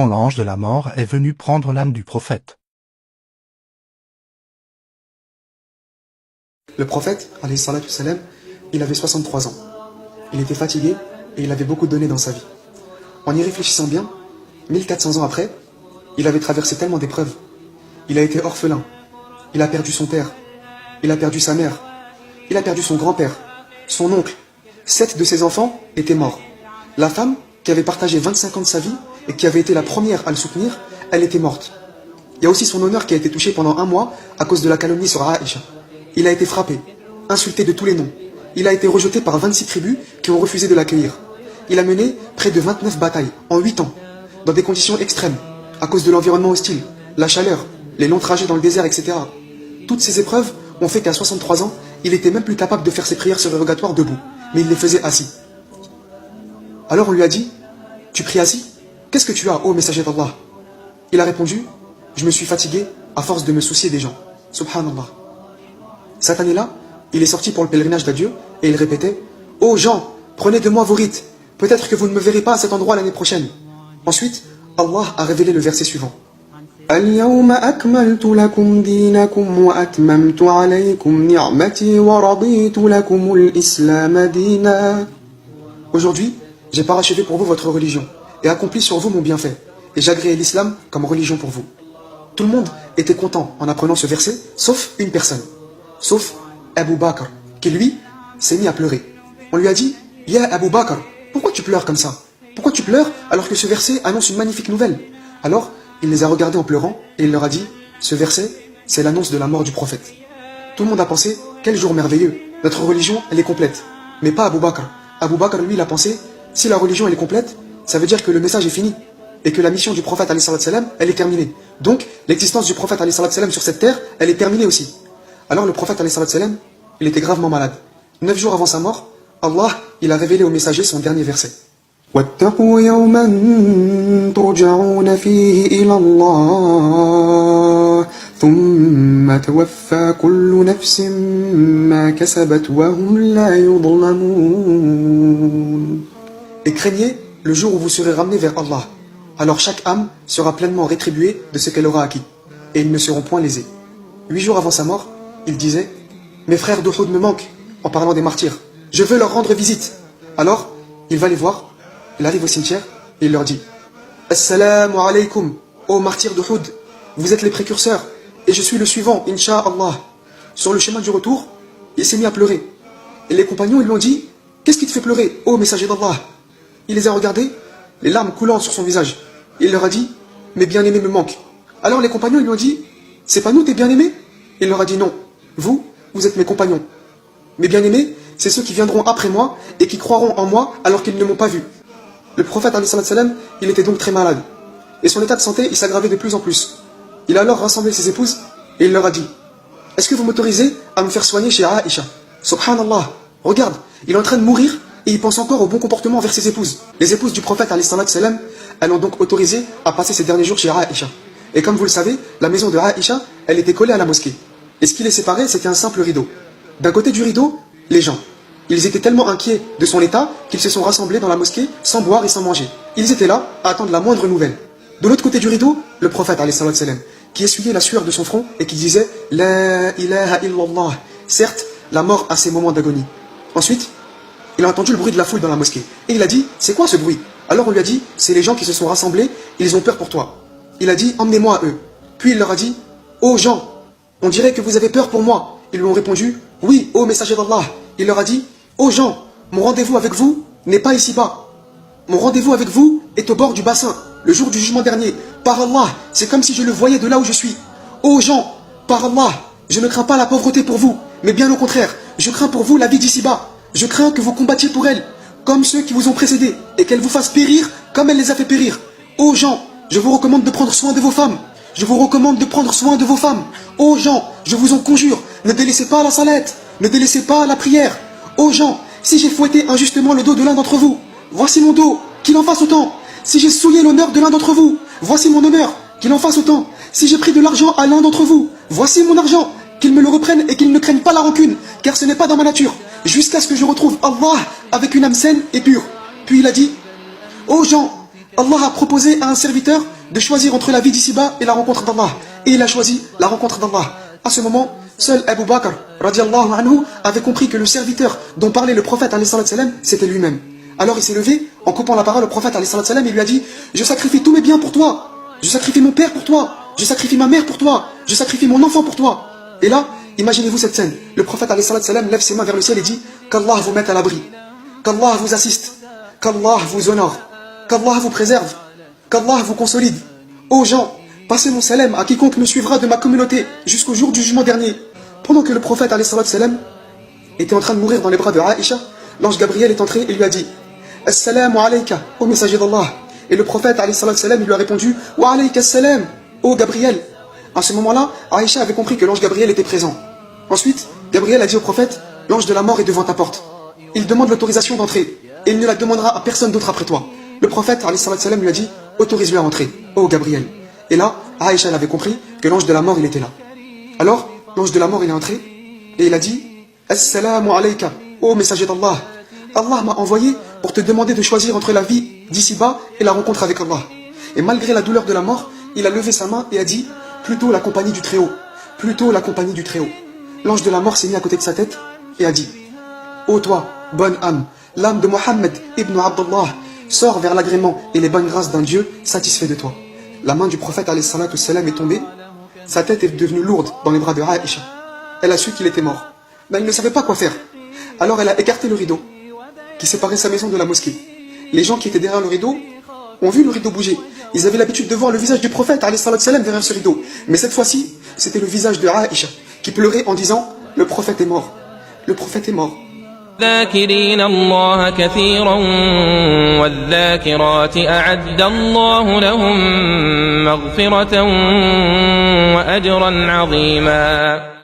L'ange de la mort est venu prendre l'âme du prophète. Le prophète, alayhi salatu salam, il avait 63 ans. Il était fatigué et il avait beaucoup donné dans sa vie. En y réfléchissant bien, 1400 ans après, il avait traversé tellement d'épreuves. Il a été orphelin. Il a perdu son père. Il a perdu sa mère. Il a perdu son grand-père, son oncle. 7 de ses enfants étaient morts. La femme, qui avait partagé 25 ans de sa vie et qui avait été la première à le soutenir, elle était morte. Il y a aussi son honneur qui a été touché pendant 1 mois à cause de la calomnie sur Aïcha. Il a été frappé, insulté de tous les noms. Il a été rejeté par 26 tribus qui ont refusé de l'accueillir. Il a mené près de 29 batailles en 8 ans, dans des conditions extrêmes, à cause de l'environnement hostile, la chaleur, les longs trajets dans le désert, etc. Toutes ces épreuves ont fait qu'à 63 ans, il était même plus capable de faire ses prières surérogatoires debout, mais il les faisait assis. Alors on lui a dit, « Tu pries assis? Qu'est-ce que tu as, ô messager d'Allah ?» Il a répondu, « Je me suis fatigué à force de me soucier des gens. » Subhanallah. Cette année-là, il est sorti pour le pèlerinage d'adieu et il répétait, « Ô gens, prenez de moi vos rites. Peut-être que vous ne me verrez pas à cet endroit l'année prochaine. » Ensuite, Allah a révélé le verset suivant. اليوم أكملت لكم دينكم وأتممت عليكم نعمتي ورضيت لكم الإسلام دينا. Aujourd'hui, j'ai parachevé pour vous votre religion et accompli sur vous mon bienfait, et j'agréai l'islam comme religion pour vous. Tout le monde était content en apprenant ce verset, sauf une personne, sauf Abu Bakr, qui lui s'est mis à pleurer. On lui a dit, « Ya Abu Bakr, pourquoi tu pleures comme ça? Pourquoi tu pleures alors que ce verset annonce une magnifique nouvelle ?» Alors, il les a regardés en pleurant et il leur a dit, « Ce verset, c'est l'annonce de la mort du prophète. » Tout le monde a pensé, « Quel jour merveilleux, notre religion, elle est complète. » Mais pas Abu Bakr. Abu Bakr, lui, il a pensé, si la religion, elle est complète, ça veut dire que le message est fini et que la mission du prophète, alayhi salatu salam, elle est terminée. Donc, l'existence du prophète, alayhi salatu salam, sur cette terre, elle est terminée aussi. Alors, le prophète, alayhi salatu salam, il était gravement malade. 9 jours avant sa mort, Allah, il a révélé au messager son dernier verset. واتقوا يوما ترجعون فيه إلى الله ثم توفى كل نفس ما كسبت وهم لا يظلمون. Et craignez le jour où vous serez ramenés vers Allah. Alors chaque âme sera pleinement rétribuée de ce qu'elle aura acquis, et ils ne seront point lésés. 8 jours avant sa mort, il disait, « Mes frères d'Uhud me manquent, en parlant des martyrs. Je veux leur rendre visite. » Alors, il va les voir. Il arrive au cimetière et il leur dit, « Assalamu alaykum, ô martyrs d'Uhud, vous êtes les précurseurs, et je suis le suivant, Inch'Allah. » Sur le chemin du retour, il s'est mis à pleurer. Et les compagnons, ils lui ont dit, « Qu'est-ce qui te fait pleurer, ô messager d'Allah ?» Il les a regardés, les larmes coulant sur son visage. Il leur a dit, « Mes bien-aimés me manquent. » Alors les compagnons, ils lui ont dit, « C'est pas nous tes bien-aimés ?» Il leur a dit, « Non, vous êtes mes compagnons. Mes bien-aimés, c'est ceux qui viendront après moi et qui croiront en moi alors qu'ils ne m'ont pas vu. » Le prophète, alayhi salam, il était donc très malade. Et son état de santé, il s'aggravait de plus en plus. Il a alors rassemblé ses épouses et il leur a dit, « Est-ce que vous m'autorisez à me faire soigner chez Aïcha? Subhanallah, regarde, il est en train de mourir et il pense encore au bon comportement envers ses épouses. » Les épouses du prophète, alayhi salam, elles l'ont donc autorisé à passer ses derniers jours chez Aïcha. Et comme vous le savez, la maison de Aïcha, elle était collée à la mosquée. Et ce qui les séparait, c'était un simple rideau. D'un côté du rideau, les gens. Ils étaient tellement inquiets de son état qu'ils se sont rassemblés dans la mosquée sans boire et sans manger. Ils étaient là à attendre la moindre nouvelle. De l'autre côté du rideau, le prophète, alayhi salam, qui essuyait la sueur de son front et qui disait « La ilaha illallah ». Certes, la mort a ses moments d'agonie. Ensuite, il a entendu le bruit de la foule dans la mosquée. Et il a dit « C'est quoi ce bruit ?» Alors on lui a dit « C'est les gens qui se sont rassemblés, ils ont peur pour toi. » Il a dit « Emmenez-moi à eux. » Puis il leur a dit « Ô gens, on dirait que vous avez peur pour moi. » Ils lui ont répondu « Oui, ô messager d'Allah. » Il leur a dit « Ô gens, mon rendez-vous avec vous n'est pas ici-bas. Mon rendez-vous avec vous est au bord du bassin, le jour du jugement dernier. Par Allah, c'est comme si je le voyais de là où je suis. Ô gens, par Allah, je ne crains pas la pauvreté pour vous, mais bien au contraire, je crains pour vous la vie d'ici-bas. Je crains que vous combattiez pour elle, comme ceux qui vous ont précédés, et qu'elle vous fasse périr comme elle les a fait périr. Ô gens, je vous recommande de prendre soin de vos femmes. Je vous recommande de prendre soin de vos femmes. Ô gens, je vous en conjure, ne délaissez pas la salette, ne délaissez pas la prière. Ô gens, si j'ai fouetté injustement le dos de l'un d'entre vous, voici mon dos, qu'il en fasse autant. Si j'ai souillé l'honneur de l'un d'entre vous, voici mon honneur, qu'il en fasse autant. Si j'ai pris de l'argent à l'un d'entre vous, voici mon argent, qu'il me le reprenne et qu'il ne craigne pas la rancune, car ce n'est pas dans ma nature, jusqu'à ce que je retrouve Allah avec une âme saine et pure. Puis il a dit, ô gens, Allah a proposé à un serviteur de choisir entre la vie d'ici-bas et la rencontre d'Allah. Et il a choisi la rencontre d'Allah. À ce moment, seul Abu Bakr, radiallahu anhu, avait compris que le serviteur dont parlait le prophète, c'était lui-même. Alors il s'est levé, en coupant la parole au prophète, il lui a dit, je sacrifie tous mes biens pour toi. Je sacrifie mon père pour toi. Je sacrifie ma mère pour toi. Je sacrifie mon enfant pour toi. Et là, imaginez-vous cette scène. Le prophète, lève ses mains vers le ciel et dit, qu'Allah vous mette à l'abri. Qu'Allah vous assiste. Qu'Allah vous honore. Qu'Allah vous préserve. Qu'Allah vous consolide. Ô gens, passez mon salam à quiconque me suivra de ma communauté jusqu'au jour du jugement dernier. Pendant que le prophète était en train de mourir dans les bras de Aïcha, l'ange Gabriel est entré et lui a dit Assalamu alayka, ô messager d'Allah. Et le prophète il lui a répondu Wa alayka salam, ô Gabriel. À ce moment-là, Aïcha avait compris que l'ange Gabriel était présent. Ensuite, Gabriel a dit au prophète L'ange de la mort est devant ta porte. Il demande l'autorisation d'entrer et il ne la demandera à personne d'autre après toi. Le prophète lui a dit Autorise-lui à entrer, ô Gabriel. Et là, Aïcha avait compris que l'ange de la mort il était là. Alors, l'ange de la mort il est entré et il a dit Assalamu alayka, ô messager d'Allah. Allah m'a envoyé pour te demander de choisir entre la vie d'ici-bas et la rencontre avec Allah. Et malgré la douleur de la mort, il a levé sa main et a dit Plutôt la compagnie du Très-Haut, plutôt la compagnie du Très-Haut. L'ange de la mort s'est mis à côté de sa tête et a dit Ô toi, bonne âme, l'âme de Mohammed ibn Abdullah, sors vers l'agrément et les bonnes grâces d'un Dieu satisfait de toi. La main du prophète est tombée, sa tête est devenue lourde dans les bras de Aïcha. Elle a su qu'il était mort, mais elle ne savait pas quoi faire. Alors elle a écarté le rideau qui séparait sa maison de la mosquée. Les gens qui étaient derrière le rideau ont vu le rideau bouger. Ils avaient l'habitude de voir le visage du prophète derrière ce rideau. Mais cette fois-ci, c'était le visage de Aïcha qui pleurait en disant « Le prophète est mort. Le prophète est mort. » الذاكرين الله كثيرا والذاكرات أعد الله لهم مغفرة وأجرا عظيما